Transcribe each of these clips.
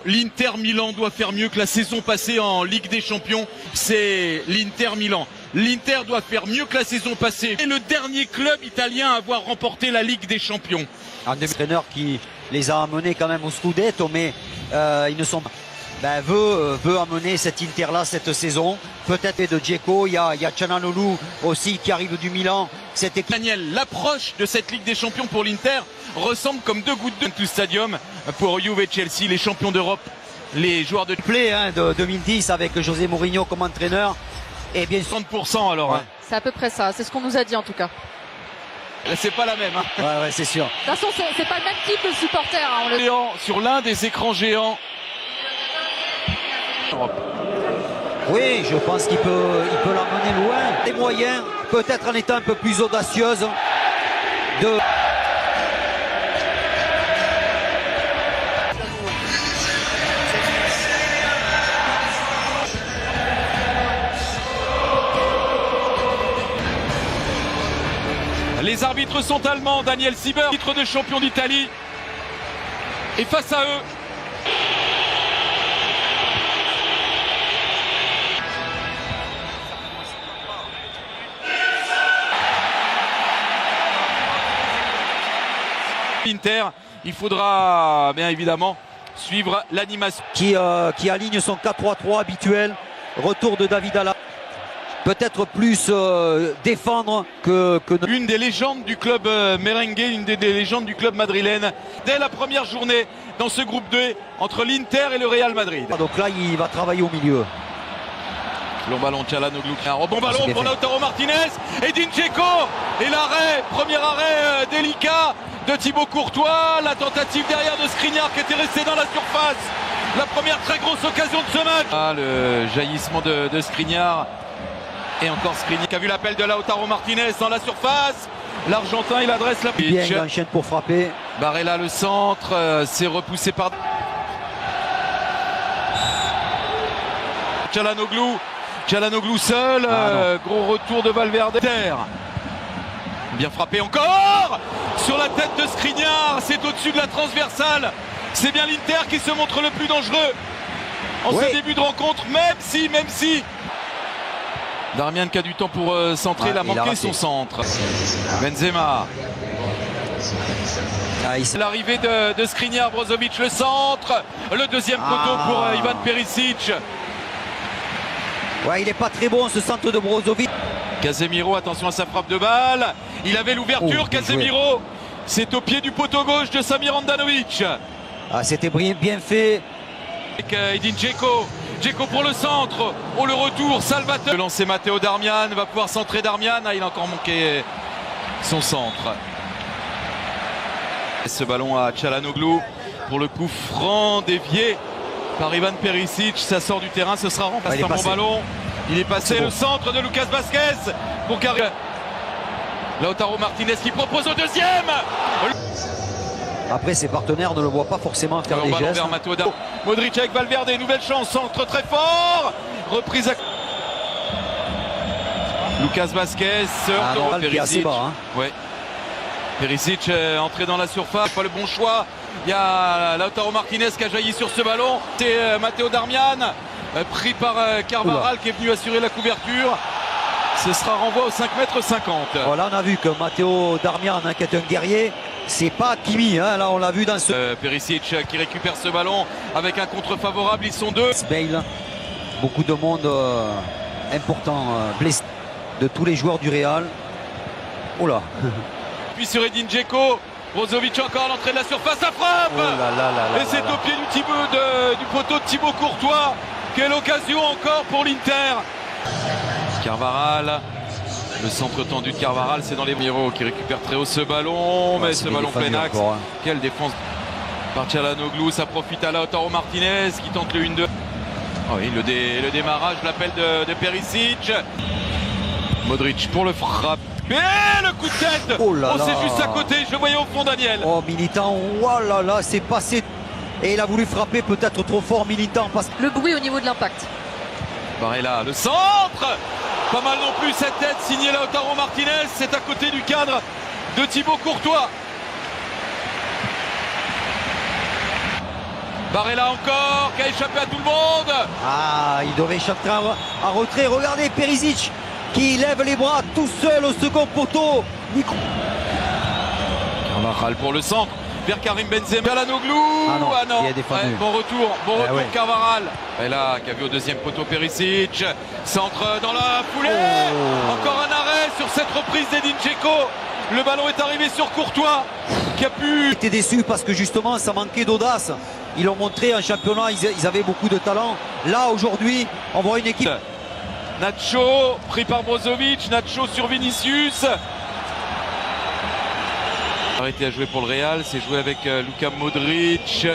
L'Inter Milan doit faire mieux que la saison passée en Ligue des Champions. C'est l'Inter Milan. L'Inter doit faire mieux que la saison passée. C'est le dernier club italien à avoir remporté la Ligue des Champions. Un entraîneur qui les a amenés quand même au Scudetto, mais ils ne sont pas. Veut amener cet Inter-là cette saison. Peut-être de Dzeko, il y a Çalhanoğlu aussi qui arrive du Milan. Cette équipe... Daniel, l'approche de cette Ligue des Champions pour l'Inter ressemble comme deux gouttes de tout stadium pour Juve et Chelsea, les champions d'Europe, les joueurs de play de 2010 avec José Mourinho comme entraîneur. Et bien 30% alors. Ouais. Hein. C'est à peu près ça, c'est ce qu'on nous a dit en tout cas. C'est pas la même. Hein. Ouais, c'est sûr. De toute façon, c'est pas le même type de supporter. Hein, Géant, sur l'un des écrans géants. Oui, je pense qu'il peut l'emmener loin. Les moyens, peut-être en étant un peu plus audacieuse. Les arbitres sont allemands. Daniel Sieber, titre de champion d'Italie. Et face à eux, Inter, il faudra bien évidemment suivre l'animation. Qui aligne son 4-3-3 habituel. Retour de David Alaba. Peut-être plus défendre que... Une des légendes du club merengue, une des légendes du club madrilène. Dès la première journée dans ce groupe 2 entre l'Inter et le Real Madrid. Donc là, il va travailler au milieu. Long ballon, Çalhanoğlu. Un bon ballon pour Lautaro Martinez. Edin Dzeko. Et l'arrêt, premier arrêt délicat de Thibaut Courtois. La tentative derrière de Skriniar qui était resté dans la surface. La première très grosse occasion de ce match. Ah, le jaillissement de Skriniar. Et encore Skriniar qui a vu l'appel de Lautaro Martinez dans la surface. L'Argentin, il adresse la pitch. Bien, il enchaîne pour frapper. Barella le centre. C'est repoussé par Çalhanoğlu seul, gros retour de Valverde. Bien frappé encore sur la tête de Skriniar, c'est au-dessus de la transversale. C'est bien l'Inter qui se montre le plus dangereux en ce début de rencontre, même si Darmian qui a du temps pour centrer, il a manqué son centre. Benzema. L'arrivée de Skriniar, Brozovic le centre, le deuxième poteau pour Ivan Perisic. Ouais, il n'est pas très bon ce centre de Brozovic. Casemiro, attention à sa frappe de balle. Il avait l'ouverture, Casemiro. C'est au pied du poteau gauche de Samir Handanovic. C'était bien fait. Avec Edin Dzeko. Dzeko pour le centre. Oh, le retour, Salvatore. Le lancer Matteo Darmian, va pouvoir centrer Darmian. Il a encore manqué son centre. Et ce ballon à Çalhanoğlu pour le coup franc dévié par Ivan Perisic. Ça sort du terrain, ce sera remplacé par un bon ballon. Il est passé le centre de Lucas Vazquez pour Carré. Lautaro Martinez qui propose au deuxième. Après, ses partenaires ne le voient pas forcément faire des gestes. Modric avec Valverde, nouvelle chance, centre très fort. Reprise à Lucas Vazquez. Qui est assez bas. Ouais. Perisic entré dans la surface, pas le bon choix. Il y a Lautaro Martinez qui a jailli sur ce ballon. C'est Matteo Darmian, pris par Carvajal qui est venu assurer la couverture. Ce sera renvoi au 5,50 m. Voilà, on a vu que Matteo Darmian, qui est un guerrier, c'est pas Kimi. Là, on l'a vu dans ce... Perisic qui récupère ce ballon avec un contre favorable. Ils sont deux. Bale, beaucoup de monde important blessé de tous les joueurs du Real. Oh là. Puis sur Edin Dzeko. Brozovic encore à l'entrée de la surface, ça frappe. Et c'est au pied du poteau de Thibaut Courtois. Quelle occasion encore pour l'Inter. Carvajal, le centre tendu de Carvajal, c'est dans les Miro qui récupère très haut ce ballon, mais ce ballon plein axe. Quelle défense par Çalhanoğlu, ça profite à Lautaro Martinez qui tente le 1-2. Oh oui, le démarrage, l'appel de Perisic. Modric pour le frappe. Et le coup de tête. C'est juste à côté, je le voyais au fond, Daniel. Oh, Militant, oh là là, c'est passé. Et il a voulu frapper peut-être trop fort, Militant. Le bruit au niveau de l'impact. Barella, le centre. Pas mal non plus cette tête, signée Lautaro Martinez. C'est à côté du cadre de Thibaut Courtois. Barella encore, qui a échappé à tout le monde. Ah, il devait échapper à retrait. Regardez Perisic qui lève les bras tout seul au second poteau. Carvajal pour le centre, vers Karim Benzema. Çalhanoğlu. Ah non, il a défendu. Ouais, bon retour ouais. Carvajal. Et là, qui a vu au deuxième poteau Perisic. Centre dans la foulée. Encore un arrêt sur cette reprise d'Edin Dzeko. Le ballon est arrivé sur Courtois, qui a pu... J'étais déçu parce que justement ça manquait d'audace. Ils l'ont montré en championnat, ils avaient beaucoup de talent. Là aujourd'hui, on voit une équipe. Nacho pris par Brozovic, Nacho sur Vinicius. Arrêté à jouer pour le Real, c'est joué avec Luka Modric.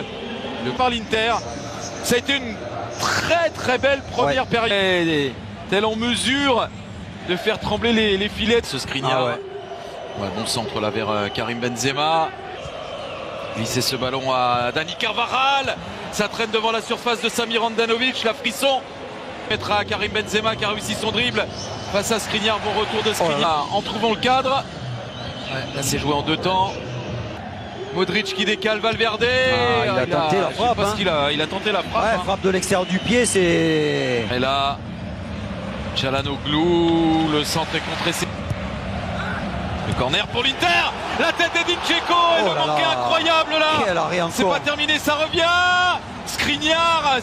Par l'Inter, ça a été une très belle première période. Telle en mesure de faire trembler les filets de ce Skriniar. Ouais, bon centre là vers Karim Benzema. Glisser ce ballon à Dani Carvajal. Ça traîne devant la surface de Samir Handanovic. La frisson. Mettra à Karim Benzema qui a réussi son dribble face à Skriniar. Bon retour de Skriniar en trouvant le cadre. Ouais, là c'est joué en deux temps. Modric qui décale Valverde. Il a tenté la frappe. Il a tenté la frappe. Ouais, frappe de l'extérieur du pied, c'est... Et là, Çalhanoğlu, le centre est contré. Le corner pour l'Inter. La tête d'Edin Dzeko. Et le manqué incroyable là. C'est pas terminé, ça revient. Skriniar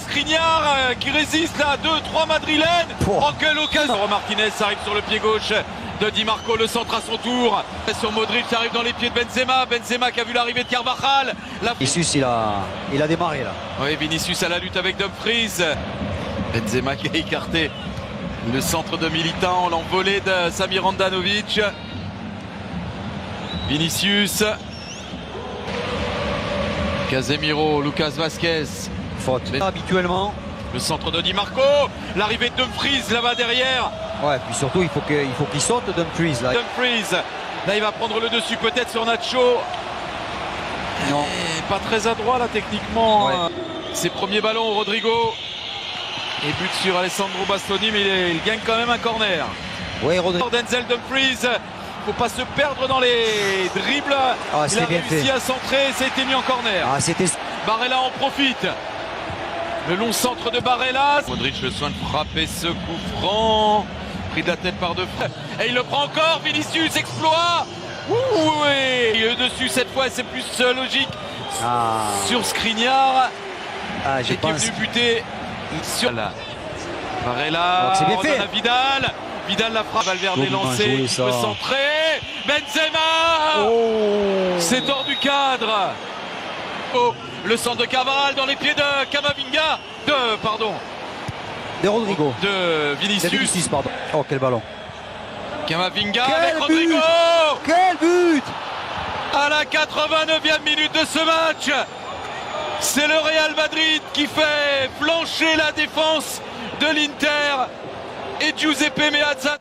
qui résiste là. 2-3 madrilènes. Oh, quelle occasion. Martinez arrive sur le pied gauche de Di Marco. Le centre à son tour. Sur Modric, ça arrive dans les pieds de Benzema. Benzema qui a vu l'arrivée de Carvajal. Vinicius, il a démarré là. Oui, Vinicius à la lutte avec Dumfries. Benzema qui a écarté le centre de Militant. L'envolée de Samir Handanovic. Vinicius, Casemiro, Lucas Vazquez. Faute. Habituellement. Le centre de Di Marco, l'arrivée de Dumfries là-bas derrière. Ouais, puis surtout il faut qu'il saute Dumfries là. Dumfries, là il va prendre le dessus peut-être sur Nacho. Non. Et pas très adroit là techniquement. Ouais. Ses premiers ballons, Rodrigo. Et but sur Alessandro Bastoni, mais il gagne quand même un corner. Oui, Rodrigo. Denzel Dumfries. Faut pas se perdre dans les dribbles. Il a réussi à centrer, ça a été mis en corner. Barella en profite. Le long centre de Barella. Modric le soin de frapper ce coup franc. Pris de la tête par deux frères. Et il le prend encore. Vinicius, exploit. Et dessus cette fois, c'est plus logique. Sur Skriniar. Qui est venu buter sur la Barella. C'est bien fait. Vidal. Vidal la frappe, Valverde lancé, il peut centrer. Benzema. C'est hors du cadre. Le centre de Carvajal dans les pieds de Camavinga. De Rodrigo. De Vinicius. Pardon. Oh, quel ballon. Camavinga avec Rodrigo. Quel but. À la 89e minute de ce match. C'est le Real Madrid qui fait flancher la défense de l'Inter. Et Giuseppe Meazza.